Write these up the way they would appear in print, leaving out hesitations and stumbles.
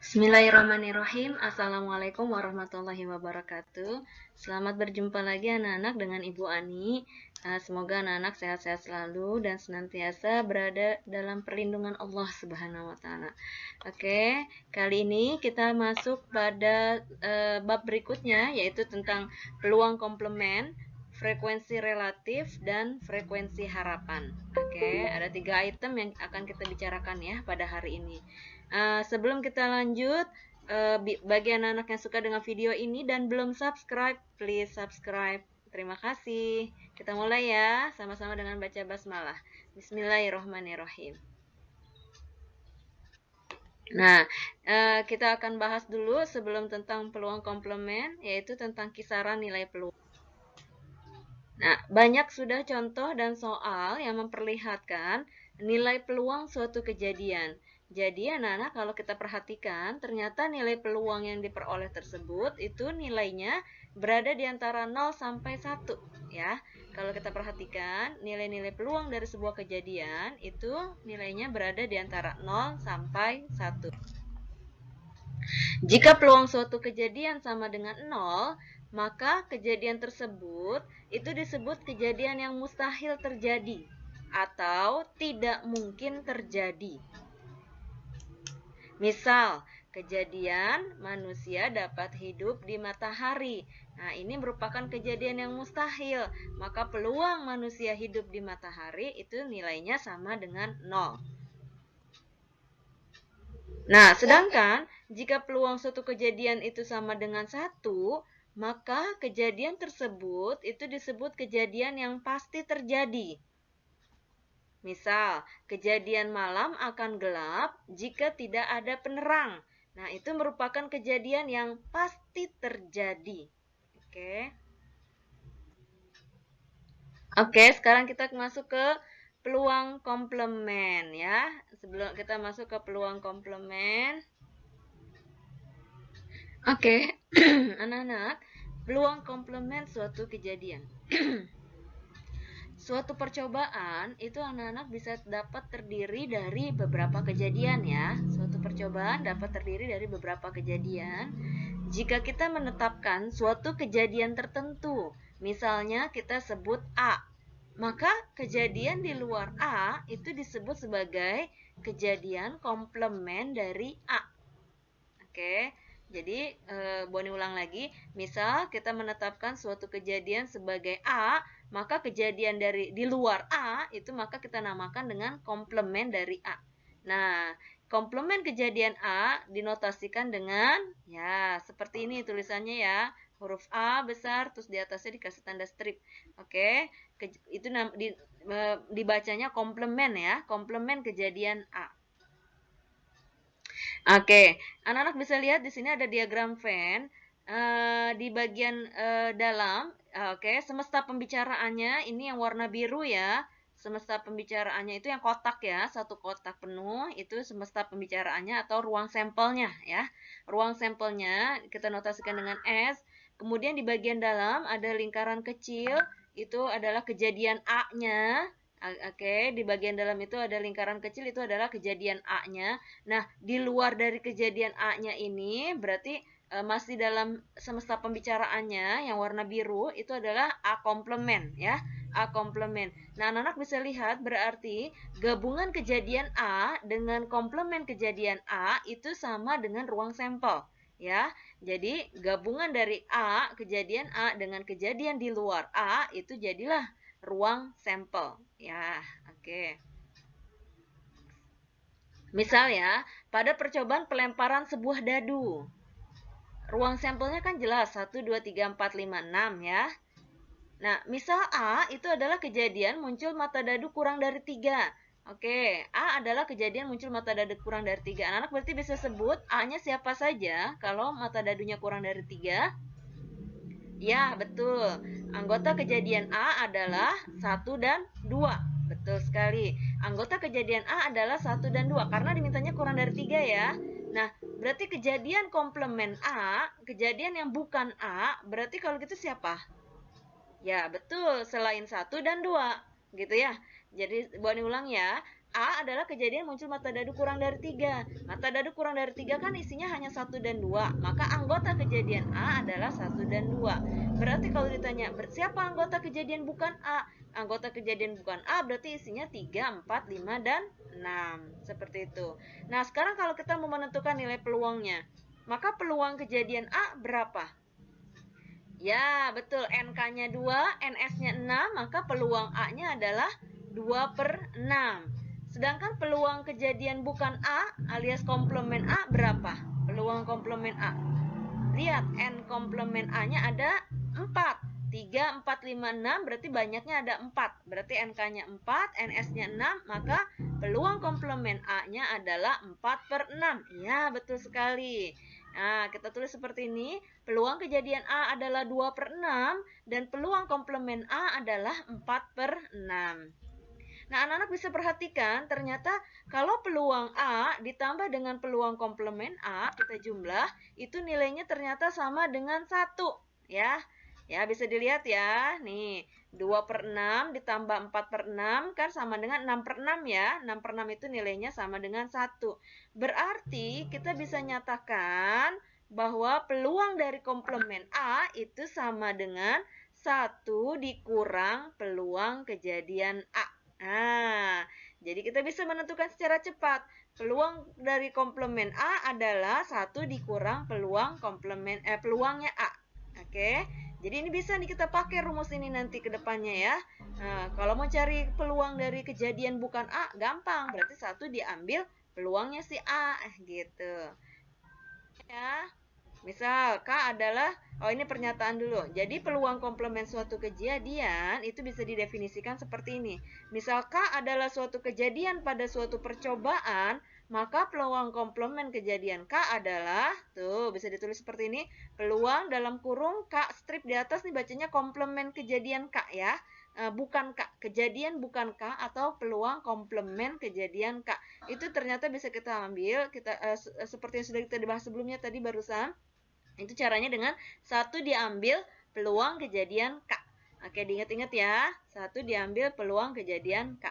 Bismillahirrahmanirrahim. Assalamualaikum warahmatullahi wabarakatuh. Selamat berjumpa lagi anak-anak dengan Ibu Ani. Semoga anak-anak sehat-sehat selalu dan senantiasa berada dalam perlindungan Allah Subhanahu wa taala. Oke, kali ini kita masuk pada bab berikutnya, yaitu tentang peluang komplement, frekuensi relatif, dan frekuensi harapan. Oke, ada 3 item yang akan kita bicarakan ya pada hari ini. Sebelum kita lanjut, bagi anak-anak yang suka dengan video ini dan belum subscribe, please subscribe. Terima kasih. Kita mulai ya, sama-sama dengan baca basmalah. Bismillahirrahmanirrahim. Nah, kita akan bahas dulu sebelum tentang peluang komplement, yaitu tentang kisaran nilai peluang. Nah, banyak sudah contoh dan soal yang memperlihatkan nilai peluang suatu kejadian. Jadi, anak-anak kalau kita perhatikan, ternyata nilai peluang yang diperoleh tersebut itu nilainya berada di antara 0 sampai 1, ya. Kalau kita perhatikan, nilai-nilai peluang dari sebuah kejadian itu nilainya berada di antara 0 sampai 1. Jika peluang suatu kejadian sama dengan 0, maka kejadian tersebut itu disebut kejadian yang mustahil terjadi atau tidak mungkin terjadi. Misal, kejadian manusia dapat hidup di matahari. Nah, ini merupakan kejadian yang mustahil. Maka peluang manusia hidup di matahari itu nilainya sama dengan 0. Nah, sedangkan jika peluang suatu kejadian itu sama dengan 1, maka kejadian tersebut itu disebut kejadian yang pasti terjadi. Misal, kejadian malam akan gelap jika tidak ada penerang. Nah, itu merupakan kejadian yang pasti terjadi. Oke. Oke, sekarang kita masuk ke peluang komplement ya. Sebelum kita masuk ke peluang komplement. Oke, anak-anak, peluang komplement suatu kejadian. Suatu percobaan itu anak-anak bisa dapat terdiri dari beberapa kejadian ya. Suatu percobaan dapat terdiri dari beberapa kejadian. Jika kita menetapkan suatu kejadian tertentu, misalnya kita sebut A, maka kejadian di luar A itu disebut sebagai kejadian komplement dari A. Oke, jadi Boni ulang lagi. Misal kita menetapkan suatu kejadian sebagai A, maka kejadian dari di luar A itu maka kita namakan dengan komplement dari A. Nah, komplement kejadian A dinotasikan dengan ya seperti ini tulisannya ya, huruf A besar terus di atasnya dikasih tanda strip. Oke, itu dibacanya komplement ya, komplement kejadian A. Oke, anak-anak bisa lihat di sini ada diagram Venn. Di bagian dalam, oke, semesta pembicaraannya ini yang warna biru ya. Semesta pembicaraannya itu yang kotak ya, satu kotak penuh itu semesta pembicaraannya atau ruang sampelnya ya. Ruang sampelnya kita notasikan dengan S. Kemudian di bagian dalam ada lingkaran kecil, itu adalah kejadian A-nya. Oke, di bagian dalam itu ada lingkaran kecil, itu adalah kejadian A-nya. Nah, di luar dari kejadian A-nya ini berarti masih dalam semesta pembicaraannya yang warna biru itu adalah A komplement ya. A komplement. Nah, anak-anak bisa lihat berarti gabungan kejadian A dengan komplement kejadian A itu sama dengan ruang sampel ya. Jadi, gabungan dari A, kejadian A dengan kejadian di luar A itu jadilah ruang sampel ya. Oke. Misal ya, pada percobaan pelemparan sebuah dadu. Ruang sampelnya kan jelas 1 2 3 4 5 6 ya. Nah, misal A itu adalah kejadian muncul mata dadu kurang dari 3. Oke, A adalah kejadian muncul mata dadu kurang dari 3. Anak-anak berarti bisa sebut A-nya siapa saja kalau mata dadunya kurang dari 3. Ya, betul. Anggota kejadian A adalah 1 dan 2. Betul sekali. Anggota kejadian A adalah 1 dan 2 karena dimintanya kurang dari 3 ya. Nah, berarti kejadian komplement A, kejadian yang bukan A, berarti kalau gitu siapa? Ya, betul. Selain 1 dan 2. Gitu ya. Jadi, Boni ulang ya. A adalah kejadian muncul mata dadu kurang dari 3. Mata dadu kurang dari 3 kan isinya hanya 1 dan 2. Maka anggota kejadian A adalah 1 dan 2. Berarti kalau ditanya, siapa anggota kejadian bukan A? Anggota kejadian bukan A berarti isinya 3, 4, 5, dan 6. Seperti itu. Nah, sekarang kalau kita mau menentukan nilai peluangnya, maka peluang kejadian A berapa? Ya, betul. NK-nya 2, NS-nya 6, maka peluang A-nya adalah 2/6. Sedangkan peluang kejadian bukan A alias komplement A berapa? Peluang komplement A. Lihat, N komplement A-nya ada 4. 3, 4, 5, 6, berarti banyaknya ada 4. Berarti NK-nya 4, NS-nya 6, maka peluang komplement A-nya adalah 4/6. Ya, betul sekali. Nah, kita tulis seperti ini. Peluang kejadian A adalah 2/6 dan peluang komplement A adalah 4/6. Nah, anak-anak bisa perhatikan ternyata kalau peluang A ditambah dengan peluang komplement A, kita jumlah, itu nilainya ternyata sama dengan 1. Ya, ya bisa dilihat ya. Nih, 2/6 ditambah 4/6 kan sama dengan 6/6 ya. 6/6 itu nilainya sama dengan 1. Berarti kita bisa nyatakan bahwa peluang dari komplement A itu sama dengan 1 dikurang peluang kejadian A. Nah, jadi kita bisa menentukan secara cepat. Peluang dari komplement A adalah 1 dikurang peluangnya A. Oke. Jadi ini bisa nih kita pakai rumus ini nanti ke depannya ya. Nah, kalau mau cari peluang dari kejadian bukan A, gampang. Berarti 1 diambil peluangnya si A gitu. Ya. Misal, K adalah, ini pernyataan dulu. Jadi peluang komplement suatu kejadian itu bisa didefinisikan seperti ini. Misal K adalah suatu kejadian pada suatu percobaan, maka peluang komplement kejadian K adalah, tuh bisa ditulis seperti ini, peluang dalam kurung K strip di atas nih bacanya komplement kejadian K ya. Bukan K, kejadian bukan K atau peluang komplement kejadian K. Itu ternyata bisa kita ambil, seperti yang sudah kita bahas sebelumnya tadi barusan. Itu caranya dengan 1 diambil peluang kejadian K. Oke, diingat-ingat ya. 1 diambil peluang kejadian K.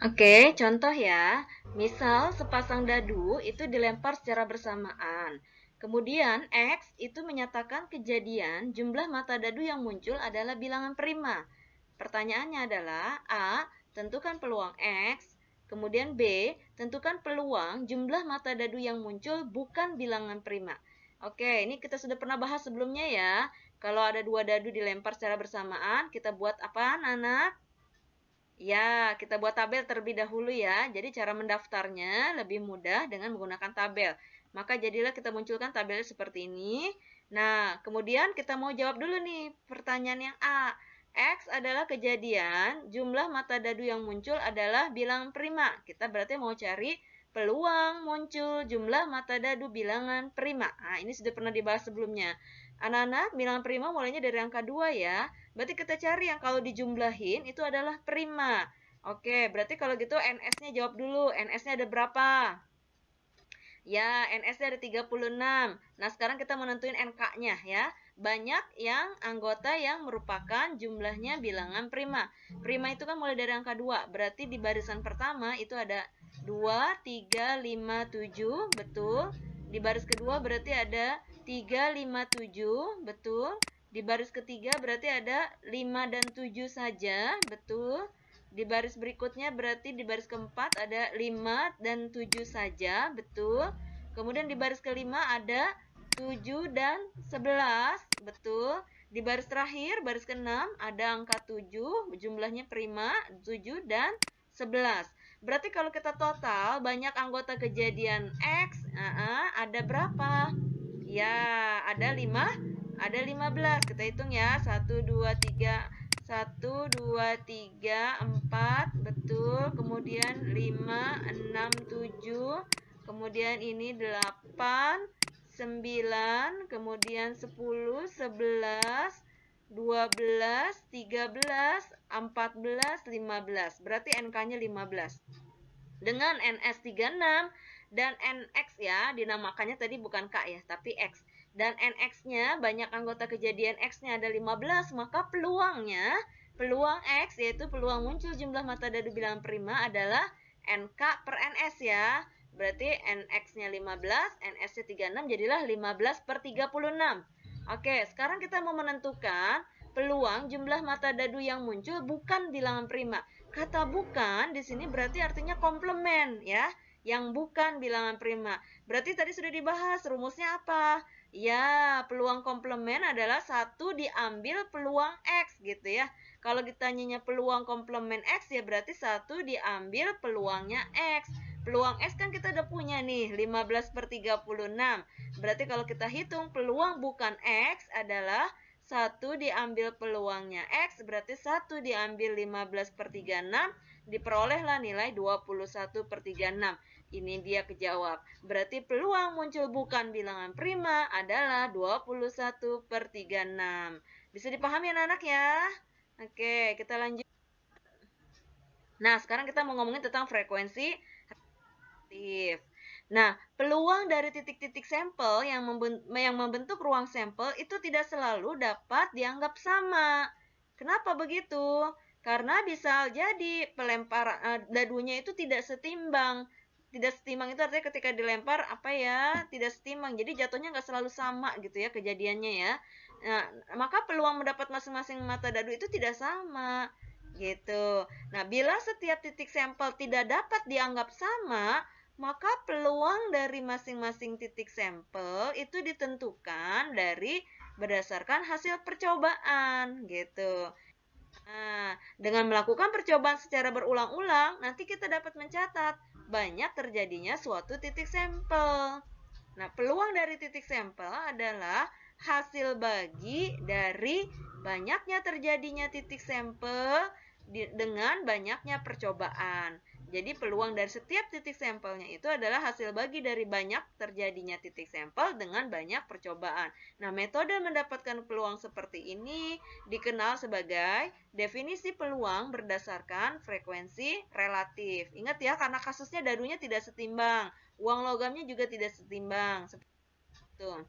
Oke, contoh ya. Misal sepasang dadu itu dilempar secara bersamaan. Kemudian X itu menyatakan kejadian jumlah mata dadu yang muncul adalah bilangan prima. Pertanyaannya adalah A, tentukan peluang X. Kemudian B, tentukan peluang jumlah mata dadu yang muncul bukan bilangan prima. Oke, ini kita sudah pernah bahas sebelumnya ya. Kalau ada 2 dadu dilempar secara bersamaan, kita buat apa, anak? Ya, kita buat tabel terlebih dahulu ya. Jadi cara mendaftarnya lebih mudah dengan menggunakan tabel. Maka jadilah kita munculkan tabelnya seperti ini. Nah, kemudian kita mau jawab dulu nih pertanyaan yang A. X adalah kejadian, jumlah mata dadu yang muncul adalah bilangan prima. Kita berarti mau cari peluang muncul jumlah mata dadu bilangan prima. Nah, ini sudah pernah dibahas sebelumnya. Anak-anak, bilangan prima mulainya dari angka 2 ya. Berarti kita cari yang kalau dijumlahin itu adalah prima. Oke, berarti kalau gitu NS-nya jawab dulu. NS-nya ada berapa? Ya, NS-nya ada 36. Nah, sekarang kita menentuin NK-nya ya. Banyak yang anggota yang merupakan jumlahnya bilangan prima. Prima itu kan mulai dari angka 2. Berarti di barisan pertama itu ada 2, 3, 5, 7. Betul. Di baris kedua berarti ada 3, 5, 7. Betul. Di baris ketiga berarti ada 5 dan 7 saja. Betul. Di baris berikutnya berarti di baris keempat ada 5 dan 7 saja. Betul. Kemudian di baris kelima ada 7 dan 11. Betul. Di baris terakhir, baris keenam, ada angka 7. Jumlahnya prima, 7 dan 11. Berarti kalau kita total, banyak anggota kejadian X, ada berapa? Ya, ada 15. Kita hitung ya. 1, 2, 3, 1, 2, 3, 4. Betul. Kemudian 5, 6, 7. Kemudian ini 8, 9. Kemudian 10, 11, 12, 13, 14, 15. Berarti NK-nya 15. Dengan NS 36 dan NX ya, dinamakannya tadi bukan K ya, tapi X. Dan NX-nya banyak anggota kejadian X-nya ada 15, maka peluangnya Peluang X, yaitu peluang muncul jumlah mata dadu bilangan prima adalah NK per NS ya. Berarti NX-nya 15, NS-nya 36, jadilah 15 per 36. Oke, sekarang kita mau menentukan peluang jumlah mata dadu yang muncul bukan bilangan prima. Kata bukan di sini berarti artinya komplement ya, yang bukan bilangan prima. Berarti tadi sudah dibahas rumusnya apa? Ya, peluang komplement adalah 1 diambil peluang X gitu ya. Kalau ditanyanya peluang komplement X ya berarti 1 diambil peluangnya X. Peluang X kan kita udah punya nih, 15 per 36. Berarti kalau kita hitung peluang bukan X adalah 1 diambil peluangnya X, berarti 1 diambil 15 per 36, diperolehlah nilai 21 per 36. Ini dia kejawab. Berarti peluang muncul bukan bilangan prima adalah 21 per 36. Bisa dipahami anak-anak ya? Oke, kita lanjut. Nah, sekarang kita mau ngomongin tentang frekuensi relatif. Nah, peluang dari titik-titik sampel yang membentuk ruang sampel itu tidak selalu dapat dianggap sama. Kenapa begitu? Karena bisa jadi pelempar dadunya itu tidak setimbang. Tidak setimbang itu artinya ketika dilempar apa ya, tidak setimbang. Jadi jatuhnya nggak selalu sama gitu ya kejadiannya ya. Nah, maka peluang mendapat masing-masing mata dadu itu tidak sama gitu. Nah, bila setiap titik sampel tidak dapat dianggap sama, maka peluang dari masing-masing titik sampel itu ditentukan dari berdasarkan hasil percobaan gitu. Nah, dengan melakukan percobaan secara berulang-ulang, nanti kita dapat mencatat banyak terjadinya suatu titik sampel. Nah, peluang dari titik sampel adalah hasil bagi dari banyaknya terjadinya titik sampel dengan banyaknya percobaan. Jadi peluang dari setiap titik sampelnya itu adalah hasil bagi dari banyak terjadinya titik sampel dengan banyak percobaan. Nah, metode mendapatkan peluang seperti ini dikenal sebagai definisi peluang berdasarkan frekuensi relatif. Ingat ya, karena kasusnya dadunya tidak setimbang, uang logamnya juga tidak setimbang. Seperti itu.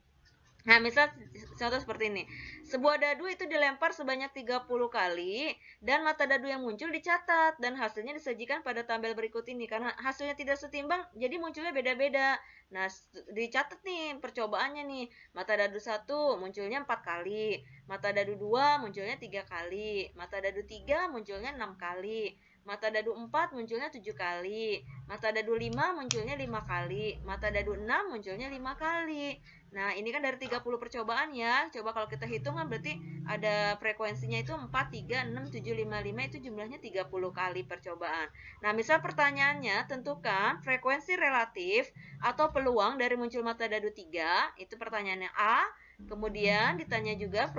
Nah, misal contoh seperti ini. Sebuah dadu itu dilempar sebanyak 30 kali dan mata dadu yang muncul dicatat dan hasilnya disajikan pada tabel berikut ini. Karena hasilnya tidak setimbang, jadi munculnya beda-beda. Nah, dicatat nih percobaannya nih. Mata dadu 1 munculnya 4 kali, mata dadu 2 munculnya 3 kali, mata dadu 3 munculnya 6 kali, mata dadu 4 munculnya 7 kali, mata dadu 5 munculnya 5 kali, mata dadu 6 munculnya 5 kali. Nah, ini kan dari 30 percobaan ya. Coba kalau kita hitung kan berarti ada frekuensinya itu 4, 3, 6, 7, 5, 5 itu jumlahnya 30 kali percobaan. Nah, misal pertanyaannya tentukan frekuensi relatif atau peluang dari muncul mata dadu 3. Itu pertanyaannya A. Kemudian ditanya juga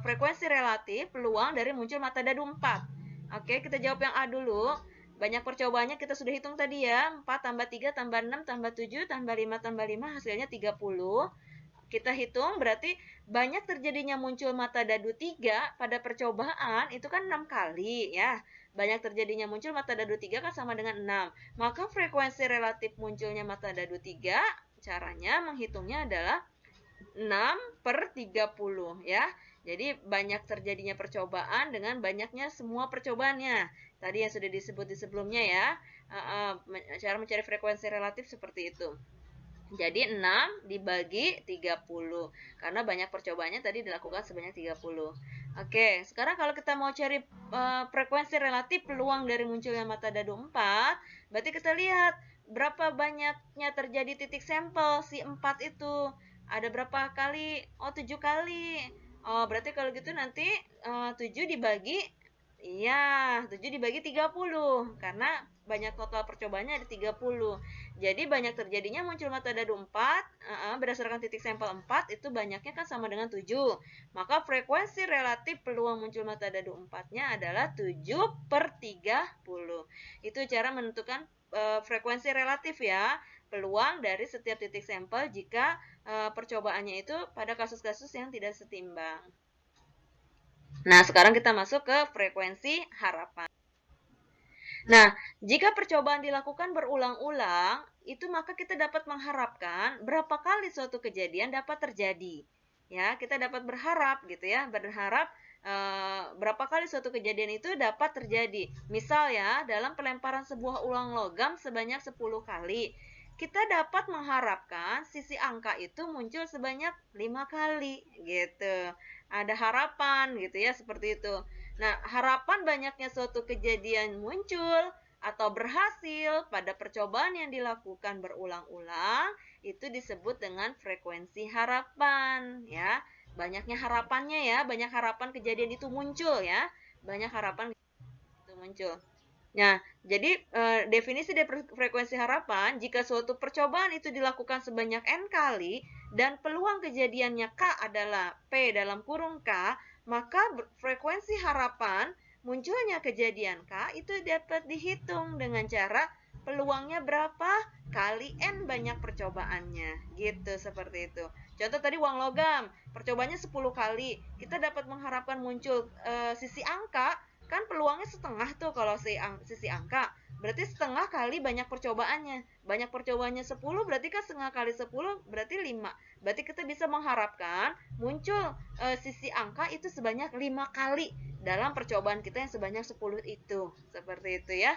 frekuensi relatif peluang dari muncul mata dadu 4. Oke, kita jawab yang A dulu. Banyak percobaannya kita sudah hitung tadi ya. 4 tambah 3 tambah 6 tambah 7 tambah 5 tambah 5 hasilnya 30. Kita hitung berarti banyak terjadinya muncul mata dadu 3 pada percobaan itu kan 6 kali ya. Banyak terjadinya muncul mata dadu 3 kan sama dengan 6. Maka frekuensi relatif munculnya mata dadu 3 caranya menghitungnya adalah 6 per 30 ya. Jadi banyak terjadinya percobaan dengan banyaknya semua percobaannya. Tadi yang sudah disebut di sebelumnya ya. Cara mencari frekuensi relatif seperti itu. Jadi 6 dibagi 30. Karena banyak percobaannya tadi dilakukan sebanyak 30. Oke, sekarang kalau kita mau cari frekuensi relatif peluang dari munculnya mata dadu 4, berarti kita lihat berapa banyaknya terjadi titik sampel si 4 itu. Ada berapa kali? Oh, 7 kali. Oh, berarti kalau gitu nanti 7 dibagi, iya, 7 dibagi 30. Karena banyak total percobaannya ada 30. Jadi banyak terjadinya muncul mata dadu 4, berdasarkan titik sampel 4, itu banyaknya kan sama dengan 7. Maka frekuensi relatif peluang muncul mata dadu 4-nya adalah 7 per 30. Itu cara menentukan frekuensi relatif ya. Peluang dari setiap titik sampel jika percobaannya itu pada kasus-kasus yang tidak setimbang. Nah, sekarang kita masuk ke frekuensi harapan. Nah, jika percobaan dilakukan berulang-ulang, itu maka kita dapat mengharapkan berapa kali suatu kejadian dapat terjadi. Ya, kita dapat berharap gitu ya, berharap berapa kali suatu kejadian itu dapat terjadi. Misal ya, dalam pelemparan sebuah ulang logam sebanyak 10 kali, kita dapat mengharapkan sisi angka itu muncul sebanyak 5 kali gitu. Ada harapan gitu ya, seperti itu. Nah, harapan banyaknya suatu kejadian muncul atau berhasil pada percobaan yang dilakukan berulang-ulang itu disebut dengan frekuensi harapan ya. Banyaknya harapannya ya, banyak harapan kejadian itu muncul ya. Banyak harapan itu muncul. Nah, jadi definisi dari frekuensi harapan, jika suatu percobaan itu dilakukan sebanyak N kali dan peluang kejadiannya K adalah P dalam kurung K, maka frekuensi harapan munculnya kejadian K itu dapat dihitung dengan cara peluangnya berapa kali N banyak percobaannya. Gitu, seperti itu. Contoh tadi uang logam, percobanya 10 kali. Kita dapat mengharapkan muncul sisi angka, kan peluangnya setengah tuh kalau sisi angka, berarti setengah kali banyak percobaannya. Banyak percobaannya 10, berarti kan setengah kali 10 berarti 5. Berarti kita bisa mengharapkan muncul sisi angka itu sebanyak 5 kali dalam percobaan kita yang sebanyak 10 itu. Seperti itu ya.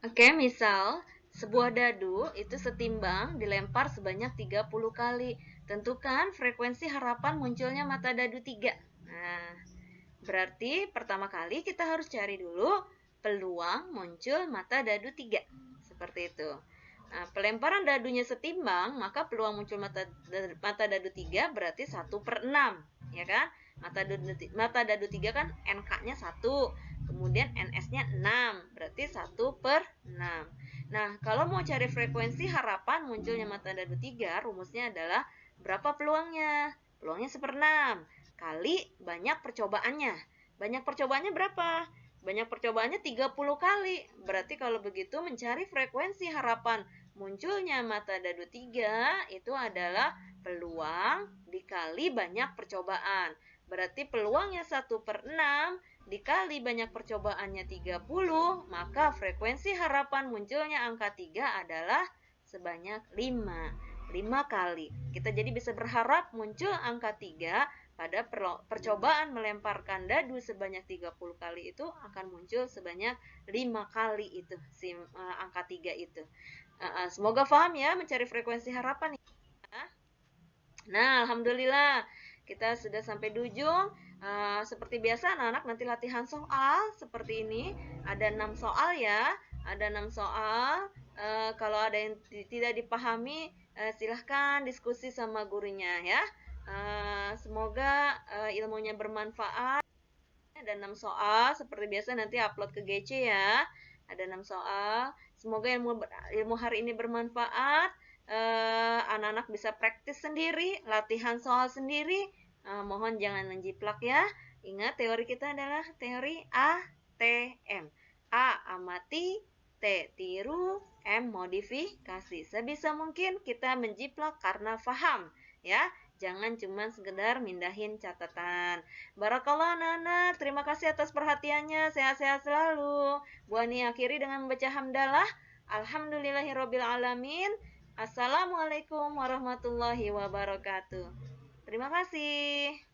Oke, misal sebuah dadu itu setimbang dilempar sebanyak 30 kali. Tentukan frekuensi harapan munculnya mata dadu 3. Nah, berarti pertama kali kita harus cari dulu peluang muncul mata dadu 3. Seperti itu. Nah, pelemparan dadunya setimbang, maka peluang muncul mata dadu 3 berarti 1/6. Ya kan? Mata dadu 3 kan NK-nya 1. Kemudian NS-nya 6. Berarti 1/6. Nah, kalau mau cari frekuensi harapan munculnya mata dadu 3, rumusnya adalah berapa peluangnya? Peluangnya 1/6 kali banyak percobaannya. Banyak percobaannya berapa? Banyak percobaannya 30 kali. Berarti kalau begitu mencari frekuensi harapan munculnya mata dadu 3 itu adalah peluang dikali banyak percobaan. Berarti peluangnya 1/6 dikali banyak percobaannya 30, maka frekuensi harapan munculnya angka 3 adalah sebanyak 5. 5 kali. Kita jadi bisa berharap muncul angka 3 pada percobaan melemparkan dadu sebanyak 30 kali itu akan muncul sebanyak 5 kali itu angka 3 itu. Semoga paham ya mencari frekuensi harapan ya. Nah, alhamdulillah kita sudah sampai di ujung. Seperti biasa anak-anak nanti latihan soal seperti ini. Ada 6 soal ya. Ada 6 soal. Kalau ada yang tidak dipahami, silahkan diskusi sama gurunya ya. Semoga ilmunya bermanfaat. Ada 6 soal, seperti biasa nanti upload ke GC ya. Ada 6 soal. Semoga ilmu hari ini bermanfaat. Anak-anak bisa praktis sendiri, latihan soal sendiri. Mohon jangan menjiplak ya. Ingat teori kita adalah teori ATM. A. Amati, T. Tiru, M. Modifikasi. Sebisa mungkin kita menjiplak karena paham ya. Jangan cuma sekedar mindahin catatan. Barakallah Nana, terima kasih atas perhatiannya. Sehat-sehat selalu. Bu Ani akhiri dengan membaca hamdalah. Alhamdulillahirabbil alamin. Assalamualaikum warahmatullahi wabarakatuh. Terima kasih.